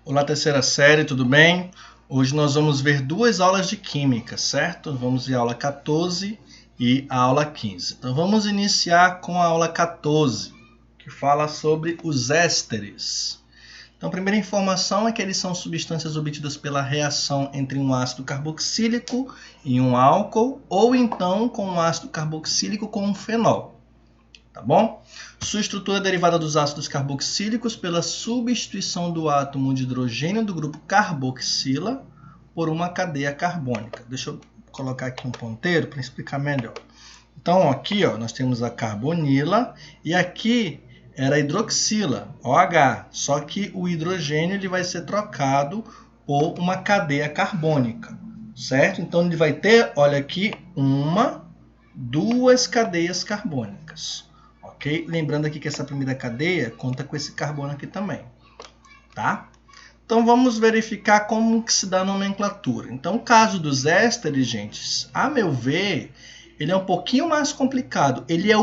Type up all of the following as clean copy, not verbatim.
Olá, terceira série, tudo bem? Hoje nós vamos ver duas aulas de química, certo? Vamos ver a aula 14 e a aula 15. Então vamos iniciar com a aula 14, que fala sobre os ésteres. Então a primeira informação é que eles são substâncias obtidas pela reação entre um ácido carboxílico e um álcool, ou então com um ácido carboxílico com um fenol. Tá bom? Sua estrutura é derivada dos ácidos carboxílicos pela substituição do átomo de hidrogênio do grupo carboxila por uma cadeia carbônica. Deixa eu colocar aqui um ponteiro para explicar melhor. Então, aqui nós temos a carbonila e aqui era a hidroxila, OH, só que o hidrogênio ele vai ser trocado por uma cadeia carbônica, certo? Então, ele vai ter, olha aqui, duas cadeias carbônicas. Okay? Lembrando aqui que essa primeira cadeia conta com esse carbono aqui também. Tá? Então vamos verificar como que se dá a nomenclatura. Então o caso dos ésteres, gente, a meu ver, ele é um pouquinho mais complicado. Ele é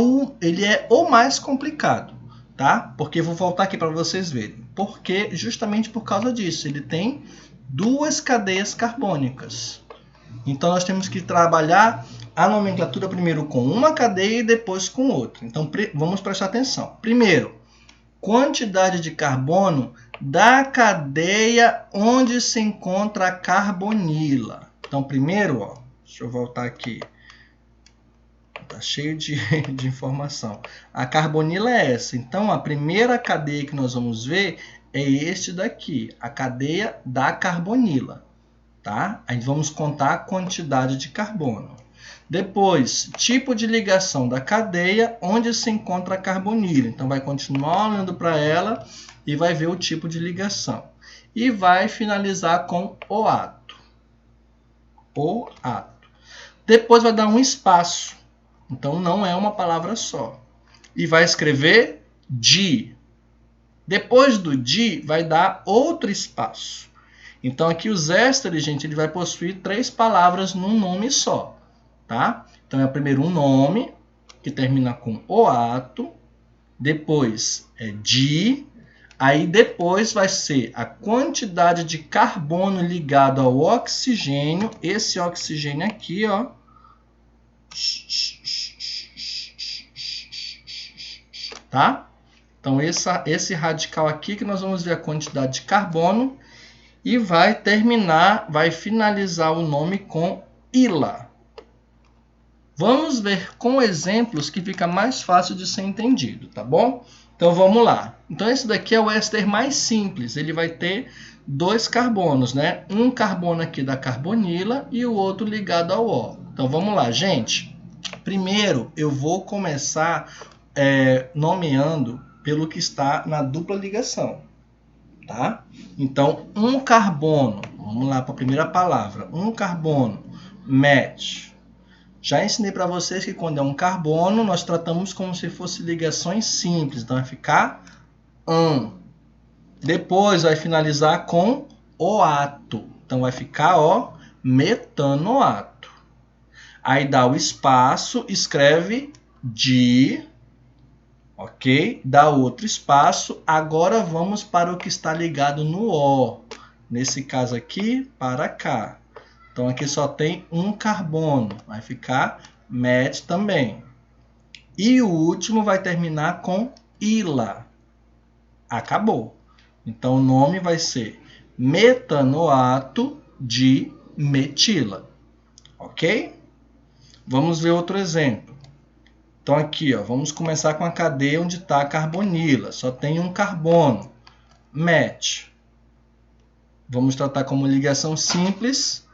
o mais complicado. Tá? Porque vou voltar aqui para vocês verem. Porque justamente por causa disso, ele tem duas cadeias carbônicas. Então nós temos que trabalhar a nomenclatura primeiro com uma cadeia e depois com outra. Então vamos prestar atenção. Primeiro, quantidade de carbono da cadeia onde se encontra a carbonila. Então primeiro, deixa eu voltar aqui. Tá cheio de informação. A carbonila é essa. Então a primeira cadeia que nós vamos ver é este daqui, a cadeia da carbonila. Tá? Aí vamos contar a quantidade de carbono. Depois, tipo de ligação da cadeia onde se encontra a carbonila. Então, vai continuar olhando para ela e vai ver o tipo de ligação. E vai finalizar com o átomo. O átomo. Depois vai dar um espaço. Então, não é uma palavra só. E vai escrever di. Depois do di, vai dar outro espaço. Então, aqui os ésteres, gente, ele vai possuir três palavras num nome só, tá? Então, é primeiro um nome, que termina com oato, depois é di, aí depois vai ser a quantidade de carbono ligado ao oxigênio, esse oxigênio aqui, tá? Então, esse radical aqui que nós vamos ver a quantidade de carbono, e vai finalizar o nome com ila. Vamos ver com exemplos que fica mais fácil de ser entendido, tá bom? Então vamos lá. Então esse daqui é o éster mais simples, ele vai ter dois carbonos, né? Um carbono aqui da carbonila e o outro ligado ao O. Então vamos lá, gente. Primeiro eu vou começar nomeando pelo que está na dupla ligação. Tá? Então, um carbono, vamos lá para a primeira palavra, um carbono, match. Já ensinei para vocês que quando é um carbono, nós tratamos como se fossem ligações simples, então vai ficar Depois vai finalizar com oato, então vai ficar metanoato. Aí dá o espaço, escreve di. Ok? Dá outro espaço. Agora vamos para o que está ligado no O. Nesse caso aqui, para cá. Então aqui só tem um carbono. Vai ficar met também. E o último vai terminar com ila. Acabou. Então o nome vai ser metanoato de metila. Ok? Vamos ver outro exemplo. Então aqui, vamos começar com a cadeia onde está a carbonila. Só tem um carbono. Match. Vamos tratar como ligação simples.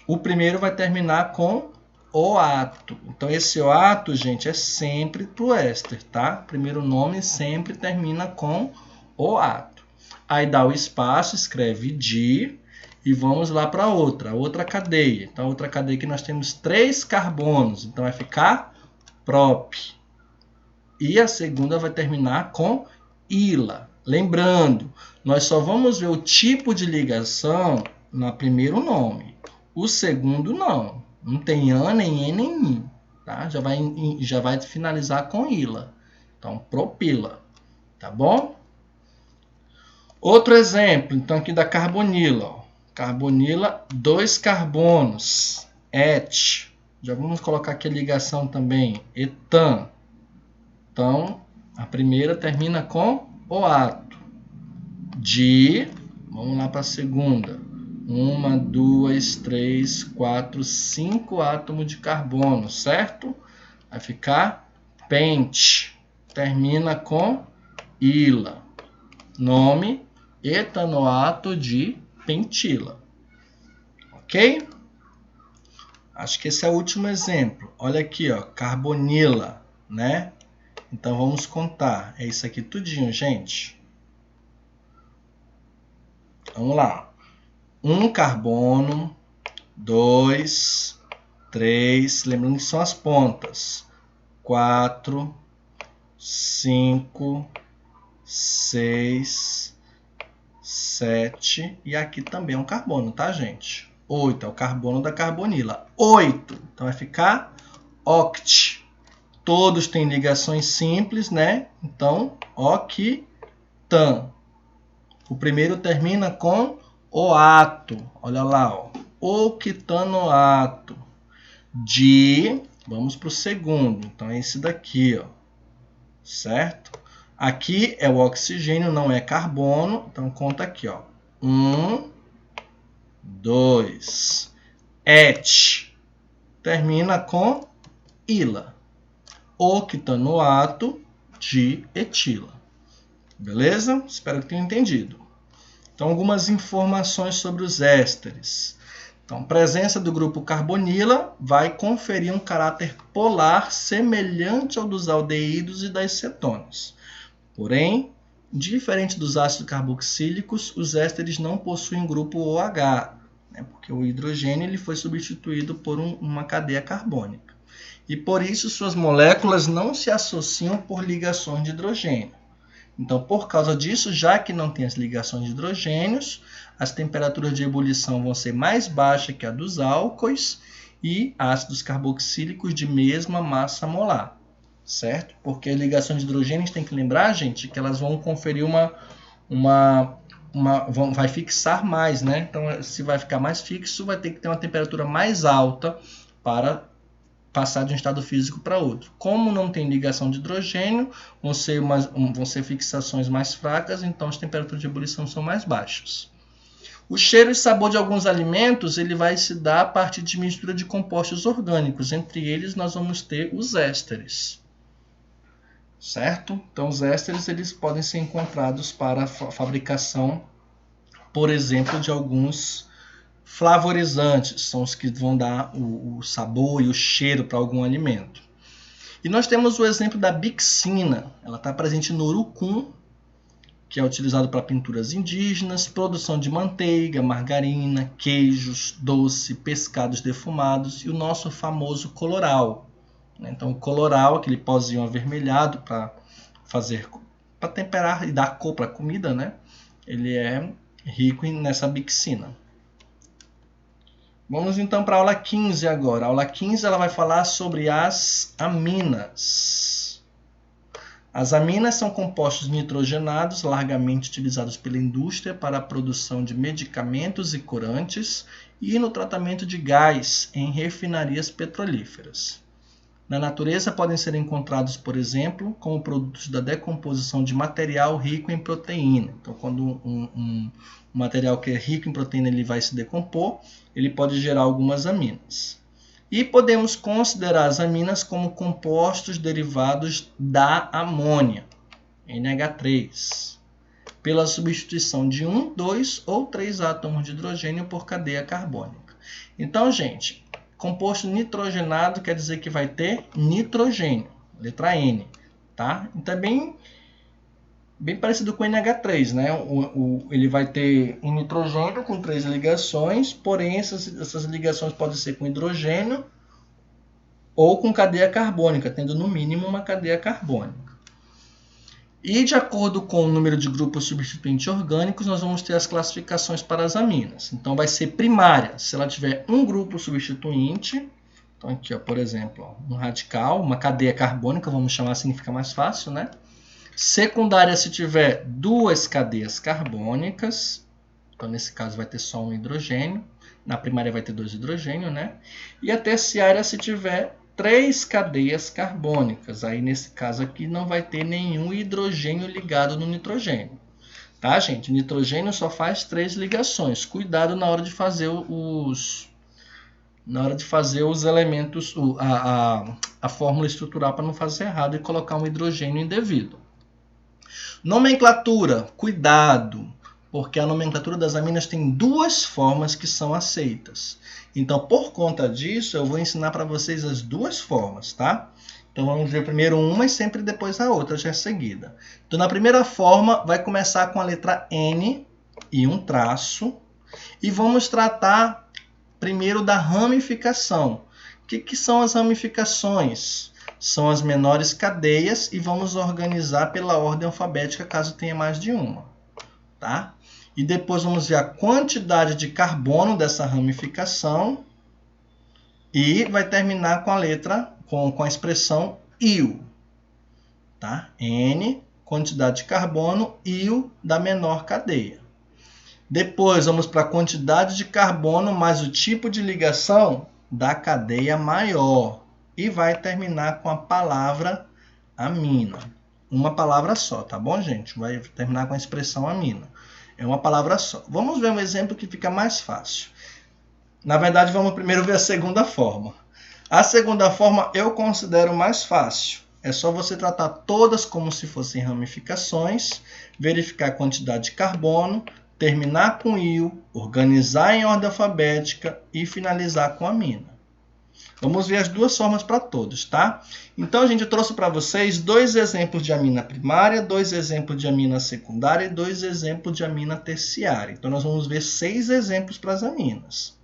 O primeiro vai terminar com oato. Então esse oato, gente, é sempre para o éster, tá? Primeiro nome sempre termina com oato. Aí dá o espaço, escreve di. E vamos lá para outra cadeia. Então, a outra cadeia aqui nós temos 3 carbonos. Então, vai ficar prop. E a segunda vai terminar com ila. Lembrando, nós só vamos ver o tipo de ligação no primeiro nome. O segundo, não. Não tem an, nem en, nem in. Tá? Já vai finalizar com ila. Então, propila. Tá bom? Outro exemplo, então aqui da carbonila. Ó. Carbonila, 2 carbonos, et. Já vamos colocar aqui a ligação também, etan. Então, a primeira termina com oato. Vamos lá para a segunda. 1, 2, 3, 4, 5 átomos de carbono, certo? Vai ficar pente. Termina com ila. Nome, etanoato de pentila. Ok? Acho que esse é o último exemplo. Olha aqui, ó, carbonila, né? Então vamos contar. É isso aqui tudinho, gente. Vamos lá. 1 carbono, 2, 3, lembrando que são as pontas. 4, 5, 6, 7, e aqui também é um carbono, tá, gente? 8 é o carbono da carbonila. 8, então vai ficar oct. Todos têm ligações simples, né? Então, octan. O primeiro termina com oato. Olha lá, ó. Octanoato. Vamos para o segundo. Então, é esse daqui, ó. Certo? Aqui é o oxigênio, não é carbono. Então, conta aqui, ó. 1, 2. Et. Termina com ila. Octanoato de etila. Beleza? Espero que tenham entendido. Então, algumas informações sobre os ésteres. Então, a presença do grupo carbonila vai conferir um caráter polar semelhante ao dos aldeídos e das cetonas. Porém, diferente dos ácidos carboxílicos, os ésteres não possuem grupo OH, né, porque o hidrogênio ele foi substituído por uma cadeia carbônica. E por isso suas moléculas não se associam por ligações de hidrogênio. Então, por causa disso, já que não tem as ligações de hidrogênios, as temperaturas de ebulição vão ser mais baixas que a dos álcoois e ácidos carboxílicos de mesma massa molar, certo? Porque as ligações de hidrogênios, tem que lembrar, gente, que elas vão conferir vai fixar mais, né? Então, se vai ficar mais fixo, vai ter que ter uma temperatura mais alta para passar de um estado físico para outro. Como não tem ligação de hidrogênio, vão ser fixações mais fracas, então as temperaturas de ebulição são mais baixas. O cheiro e sabor de alguns alimentos ele vai se dar a partir de mistura de compostos orgânicos. Entre eles, nós vamos ter os ésteres. Certo? Então, os ésteres eles podem ser encontrados para a fabricação, por exemplo, de alguns flavorizantes, são os que vão dar o sabor e o cheiro para algum alimento. E nós temos o exemplo da bixina. Ela está presente no urucum, que é utilizado para pinturas indígenas, produção de manteiga, margarina, queijos, doce, pescados defumados e o nosso famoso coloral. Então, o coloral, aquele pozinho avermelhado para temperar e dar cor para a comida, né? Ele é rico nessa bixina. Vamos então para a aula 15 agora. A aula 15 ela vai falar sobre as aminas. As aminas são compostos nitrogenados largamente utilizados pela indústria para a produção de medicamentos e corantes e no tratamento de gás em refinarias petrolíferas. Na natureza podem ser encontrados, por exemplo, como produtos da decomposição de material rico em proteína. Então, quando um material que é rico em proteína ele vai se decompor, ele pode gerar algumas aminas. E podemos considerar as aminas como compostos derivados da amônia, NH3, pela substituição de 1, 2 ou 3 átomos de hidrogênio por cadeia carbônica. Então, gente, composto nitrogenado quer dizer que vai ter nitrogênio, letra N, tá? Então é bem parecido com o NH3, né? Ele vai ter um nitrogênio com 3 ligações, porém essas ligações podem ser com hidrogênio ou com cadeia carbônica, tendo no mínimo uma cadeia carbônica. E de acordo com o número de grupos substituintes orgânicos, nós vamos ter as classificações para as aminas. Então vai ser primária, se ela tiver um grupo substituinte. Então aqui, ó, por exemplo, ó, um radical, uma cadeia carbônica, vamos chamar assim que fica mais fácil, né? Secundária se tiver 2 cadeias carbônicas. Então, nesse caso, vai ter só um hidrogênio. Na primária vai ter 2 hidrogênios, né? E a terciária se tiver 3 cadeias carbônicas. Aí, nesse caso aqui, não vai ter nenhum hidrogênio ligado no nitrogênio. Tá, gente? Nitrogênio só faz 3 ligações. Cuidado na hora de fazer os elementos, a fórmula estrutural para não fazer errado e colocar um hidrogênio indevido. Nomenclatura, cuidado, porque a nomenclatura das aminas tem 2 formas que são aceitas. Então, por conta disso, eu vou ensinar para vocês as 2 formas, tá? Então, vamos ver primeiro uma e sempre depois a outra, já é seguida. Então, na primeira forma, vai começar com a letra N e um traço. E vamos tratar primeiro da ramificação. O que são as ramificações? São as menores cadeias e vamos organizar pela ordem alfabética, caso tenha mais de uma. Tá? E depois vamos ver a quantidade de carbono dessa ramificação. E vai terminar com a letra, com a expressão IU. Tá? N, quantidade de carbono, IU da menor cadeia. Depois vamos para a quantidade de carbono mais o tipo de ligação da cadeia maior. E vai terminar com a palavra amina. Uma palavra só, tá bom, gente? Vai terminar com a expressão amina. É uma palavra só. Vamos ver um exemplo que fica mais fácil. Na verdade, vamos primeiro ver a segunda forma. A segunda forma eu considero mais fácil. É só você tratar todas como se fossem ramificações, verificar a quantidade de carbono, terminar com IU, organizar em ordem alfabética e finalizar com amina. Vamos ver as 2 formas para todos, tá? Então, gente, eu trouxe para vocês 2 exemplos de amina primária, 2 exemplos de amina secundária e 2 exemplos de amina terciária. Então, nós vamos ver 6 exemplos para as aminas,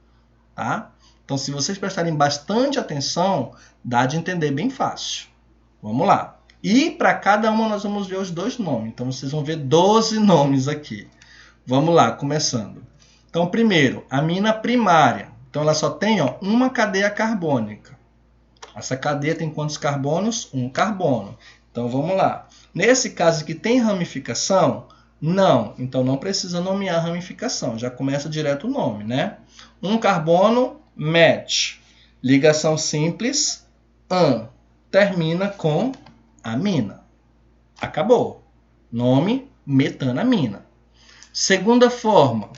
tá? Então, se vocês prestarem bastante atenção, dá de entender bem fácil. Vamos lá. E para cada uma nós vamos ver os 2 nomes. Então, vocês vão ver 12 nomes aqui. Vamos lá, começando. Então, primeiro, amina primária. Então, ela só tem uma cadeia carbônica. Essa cadeia tem quantos carbonos? 1 carbono. Então, vamos lá. Nesse caso aqui, tem ramificação? Não. Então, não precisa nomear ramificação. Já começa direto o nome, né? 1 carbono, match. Ligação simples, an. Termina com amina. Acabou. Nome, metanamina. Segunda forma,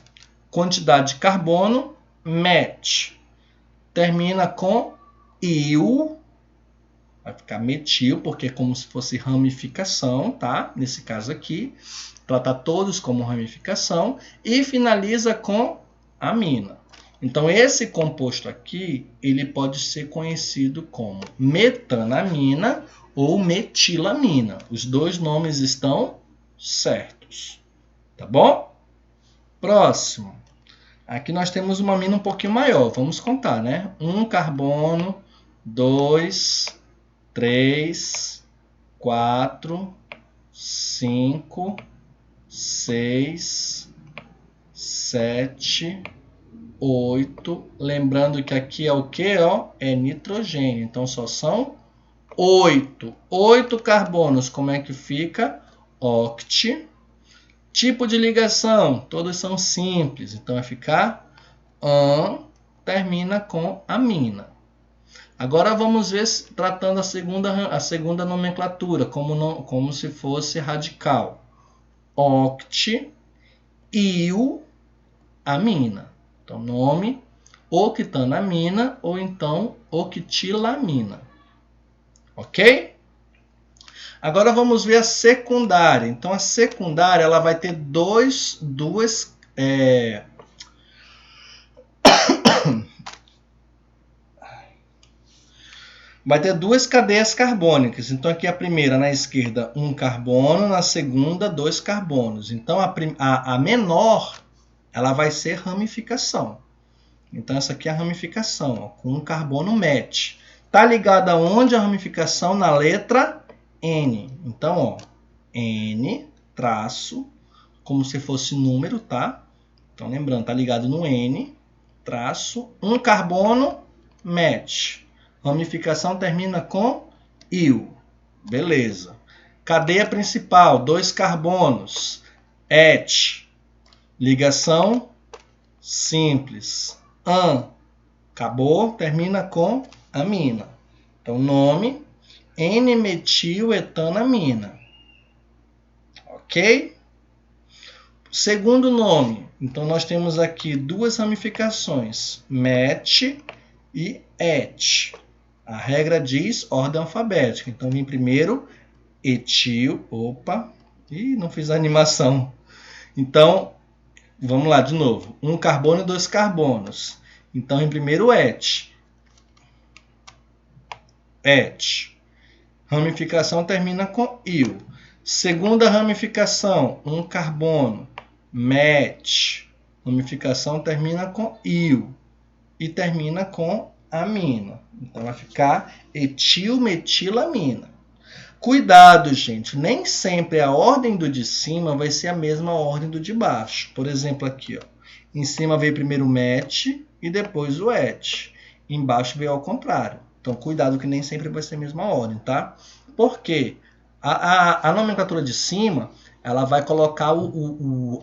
quantidade de carbono, match. Termina com il. Vai ficar metil, porque é como se fosse ramificação, tá? Nesse caso aqui, tratar todos como ramificação. E finaliza com amina. Então, esse composto aqui, ele pode ser conhecido como metanamina ou metilamina. Os 2 nomes estão certos. Tá bom? Próximo. Aqui nós temos uma amina um pouquinho maior. Vamos contar, né? 1 carbono, 2, 3, 4, 5, 6, 7, 8. Lembrando que aqui é o que? É nitrogênio. Então, só são 8. 8 carbonos. Como é que fica? Oct. Tipo de ligação. Todos são simples. Então, vai ficar an. Termina com amina. Agora, vamos ver, tratando a segunda nomenclatura, como se fosse radical. Oct. Il. Amina. Então, nome, octanamina ou então octilamina. Ok? Agora vamos ver a secundária. Então, a secundária ela vai ter vai ter 2 cadeias carbônicas. Então, aqui a primeira, na esquerda, 1 carbono, na segunda, 2 carbonos. Então, a menor ela vai ser ramificação. Então, essa aqui é a ramificação, com 1 carbono match. Está ligada aonde a ramificação? Na letra N. Então, N, traço, como se fosse número, tá? Então, lembrando, está ligado no N, traço, 1 carbono, match. Ramificação termina com il. Beleza. Cadeia principal, 2 carbonos. Et. Ligação simples. An. Acabou, termina com amina. Então, nome, N-metil-etanamina. Ok? Segundo nome, então nós temos aqui duas ramificações, met e et. A regra diz ordem alfabética. Então, vem primeiro etil. Opa, não fiz a animação. Então, vamos lá de novo. 1 carbono e 2 carbonos. Então, em primeiro et. Et. Ramificação termina com il. Segunda ramificação, 1 carbono. Met. Ramificação termina com il. E termina com amina. Então, vai ficar etilmetilamina. Cuidado, gente. Nem sempre a ordem do de cima vai ser a mesma ordem do de baixo. Por exemplo, aqui, ó. Em cima veio primeiro o met e depois o et. Embaixo veio ao contrário. Então, cuidado que nem sempre vai ser a mesma ordem, tá? Por quê? A nomenclatura de cima, ela vai colocar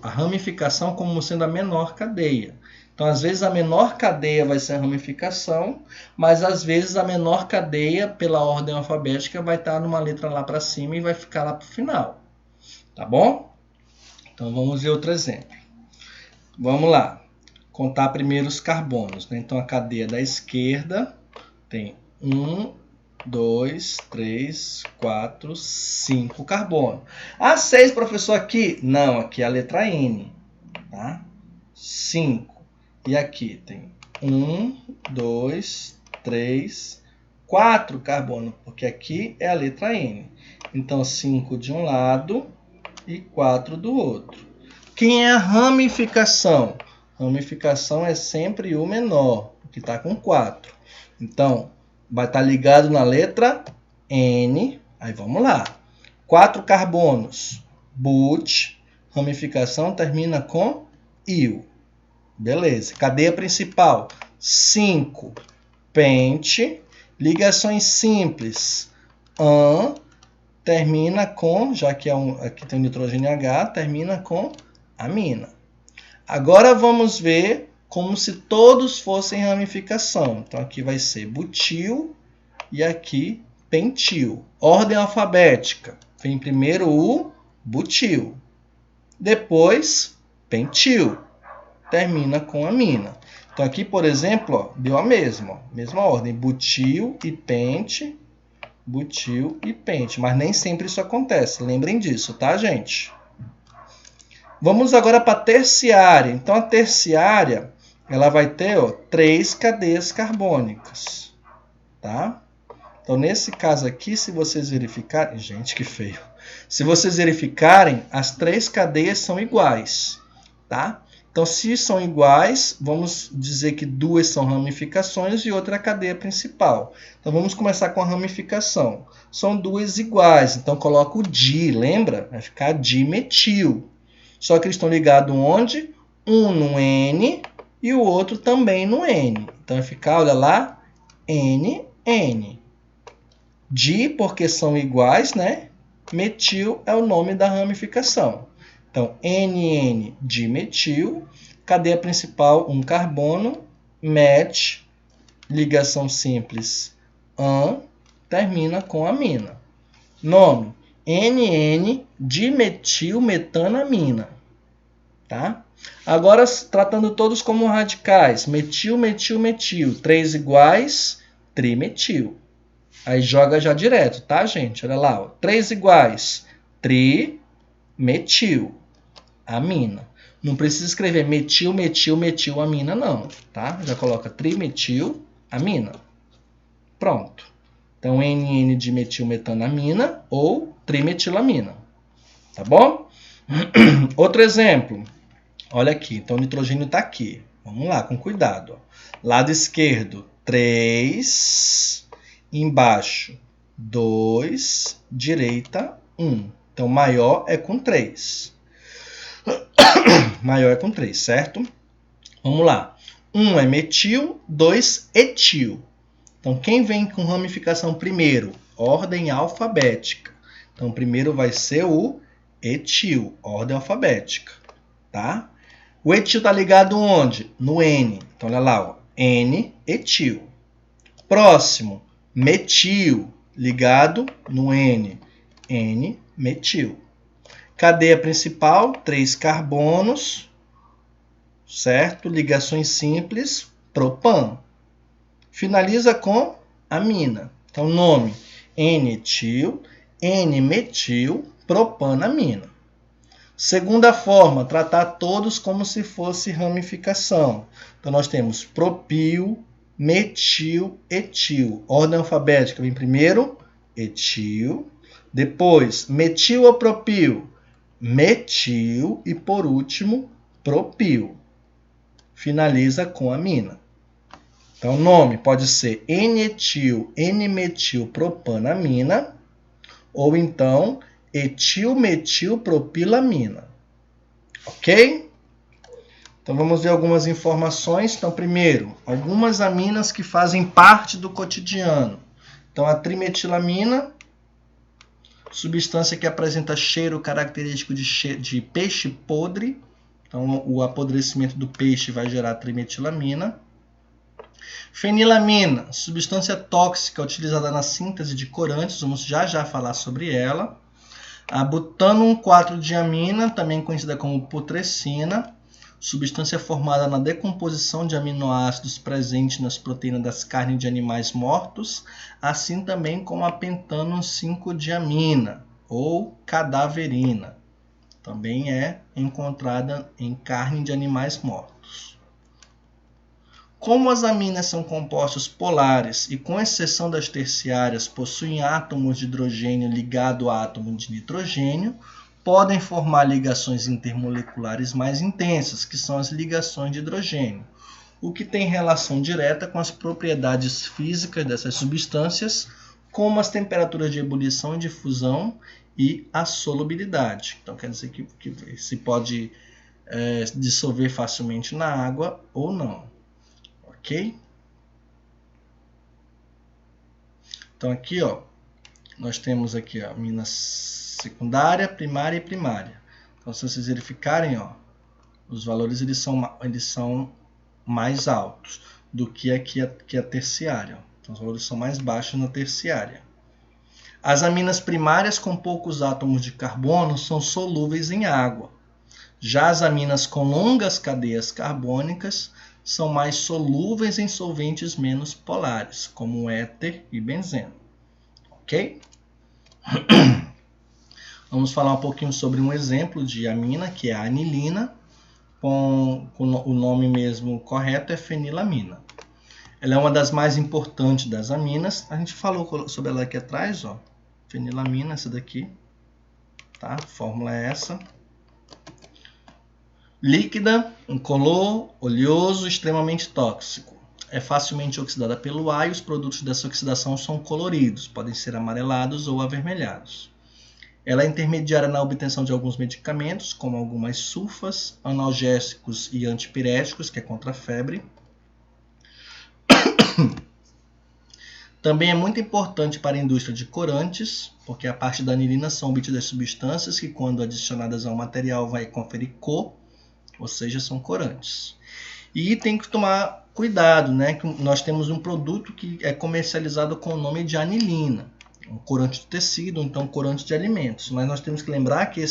a ramificação como sendo a menor cadeia. Então, às vezes, a menor cadeia vai ser a ramificação, mas, às vezes, a menor cadeia, pela ordem alfabética, vai estar numa letra lá para cima e vai ficar lá para o final. Tá bom? Então, vamos ver outro exemplo. Vamos lá. Contar primeiro os carbonos, né? Então, a cadeia da esquerda tem 1, 2, 3, 4, 5 carbonos. Ah, 6, professor, aqui? Não, aqui é a letra N. Tá? 5. E aqui tem 1, 2, 3, 4 carbonos, porque aqui é a letra N. Então, 5 de um lado e 4 do outro. Quem é a ramificação? Ramificação é sempre o menor, que está com 4. Então, vai estar ligado na letra N. Aí vamos lá. 4 carbonos. But. Ramificação termina com il. Beleza. Cadeia principal. 5. Pente. Ligações simples. An. Termina com, já que aqui tem o nitrogênio H, termina com amina. Agora vamos ver como se todos fossem ramificação. Então, aqui vai ser butil e aqui pentil. Ordem alfabética. Vem primeiro o butil. Depois, pentil. Termina com amina. Então, aqui, por exemplo, ó, deu a mesma ordem. Butil e pente. Butil e pente. Mas nem sempre isso acontece. Lembrem disso, tá, gente? Vamos agora para a terciária. Então, a terciária, ela vai ter 3 cadeias carbônicas. Tá? Então, nesse caso aqui, se vocês verificarem... Gente, que feio. Se vocês verificarem, as 3 cadeias são iguais. Tá? Então, se são iguais, vamos dizer que 2 são ramificações e outra é a cadeia principal. Então, vamos começar com a ramificação. São 2 iguais, então coloco o di, lembra? Vai ficar dimetil. Só que eles estão ligados onde? Um no N e o outro também no N. Então, vai ficar, olha lá, NN. Di, porque são iguais, né? Metil é o nome da ramificação. Então, NN dimetil, cadeia principal, 1 carbono, met, ligação simples, an, termina com amina. Nome, NN dimetilmetanamina. Tá? Agora, tratando todos como radicais, metil, metil, metil, 3 iguais, trimetil. Aí joga já direto, tá, gente? Olha lá, 3 iguais, trimetil. Amina. Não precisa escrever metil, metil, metil, amina, não. Tá? Já coloca trimetil, amina. Pronto. Então, NN de metilmetanamina ou trimetilamina. Tá bom? Outro exemplo. Olha aqui. Então, o nitrogênio está aqui. Vamos lá, com cuidado. Lado esquerdo, 3. Embaixo, 2. Direita, 1. Então, maior é com 3. Maior é com 3, certo? Vamos lá. 1 é metil, 2 etil. Então, quem vem com ramificação primeiro? Ordem alfabética. Então, primeiro vai ser o etil, ordem alfabética, tá? O etil está ligado onde? No N. Então, olha lá, ó, N-etil. Próximo, metil, ligado no N. N-metil. Cadeia principal, 3 carbonos, certo? Ligações simples, propan. Finaliza com amina. Então, nome, N-etil, N-metil, propanamina. Segunda forma, tratar todos como se fosse ramificação. Então, nós temos propil, metil, etil. Ordem alfabética vem primeiro, etil. Depois, metil ou propil? Metil. E, por último, propil. Finaliza com amina. Então, o nome pode ser N-etil, N-metil-propanamina, ou então etil-metil-propilamina. Ok? Então, vamos ver algumas informações. Então, primeiro, algumas aminas que fazem parte do cotidiano. Então, a trimetilamina, substância que apresenta cheiro característico de peixe podre. Então, o apodrecimento do peixe vai gerar trimetilamina. Fenilamina, substância tóxica utilizada na síntese de corantes, vamos já falar sobre ela. A butano 4-diamina, também conhecida como putrescina, substância formada na decomposição de aminoácidos presentes nas proteínas das carnes de animais mortos, assim também como a pentano 5-diamina, ou cadaverina, também é encontrada em carne de animais mortos. Como as aminas são compostos polares e, com exceção das terciárias, possuem átomos de hidrogênio ligado a átomo de nitrogênio, podem formar ligações intermoleculares mais intensas, que são as ligações de hidrogênio, o que tem relação direta com as propriedades físicas dessas substâncias, como as temperaturas de ebulição e de fusão e a solubilidade. Então, quer dizer que se pode dissolver facilmente na água ou não. Ok? Então aqui, ó, nós temos aqui a amina secundária, primária e primária. Então, se vocês verificarem, ó, os valores eles são mais altos do que aqui a terciária. Então, os valores são mais baixos na terciária. As aminas primárias com poucos átomos de carbono são solúveis em água. Já as aminas com longas cadeias carbônicas são mais solúveis em solventes menos polares, como éter e benzeno. Ok? Vamos falar um pouquinho sobre um exemplo de amina, que é a anilina, com o nome mesmo correto é fenilamina. Ela é uma das mais importantes das aminas. A gente falou sobre ela aqui atrás, ó. Fenilamina, essa daqui. Tá? A fórmula é essa. Líquida, incolor, oleoso, extremamente tóxico. É facilmente oxidada pelo ar e os produtos dessa oxidação são coloridos, podem ser amarelados ou avermelhados. Ela é intermediária na obtenção de alguns medicamentos, como algumas sulfas, analgésicos e antipiréticos, que é contra a febre. Também é muito importante para a indústria de corantes, porque a parte da anilina são obtidas substâncias que, quando adicionadas ao material, vai conferir cor, ou seja, são corantes. E tem que tomar cuidado, né? Que nós temos um produto que é comercializado com o nome de anilina, um corante de tecido, ou então corante de alimentos. Mas nós temos que lembrar que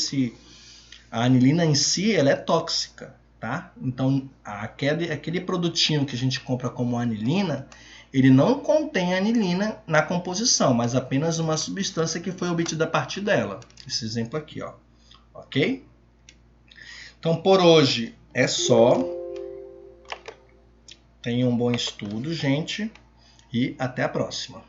a anilina em si ela é tóxica, tá? Então, aquele produtinho que a gente compra como anilina, ele não contém anilina na composição, mas apenas uma substância que foi obtida a partir dela. Esse exemplo aqui, ó. Ok? Então, por hoje é só. Tenham um bom estudo, gente, e até a próxima.